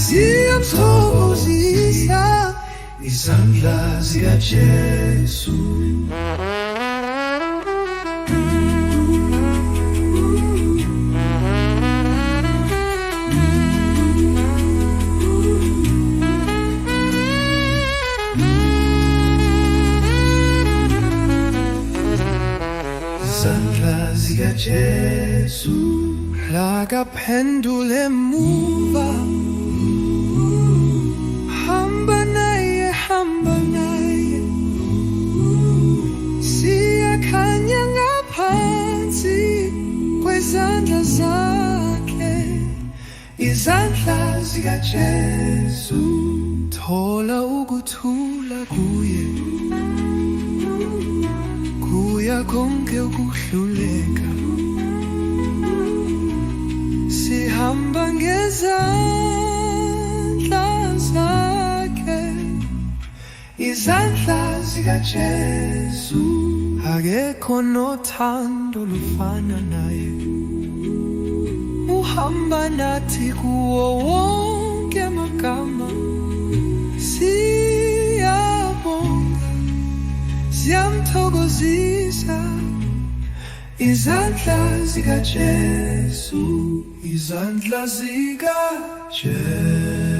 ziyamthokozisa izandla zikaJesu. Izandla zikaJesu lakaphendule emuva, hamba naye, hamba naye, siyakhanya ngaphansi kwezandla zakhe. Izandla zikaJesu, thola ukuthula kuye, kuya konke ukuhluleka. Sihamba ngezandla zakhe, izandla zikaJesu. Akekho nothando lufana naye, uhamba nathi kuwo wonke amagama. Siyabonga, siyamthokozisa izandla zikaJesu, izandla zikaJesu.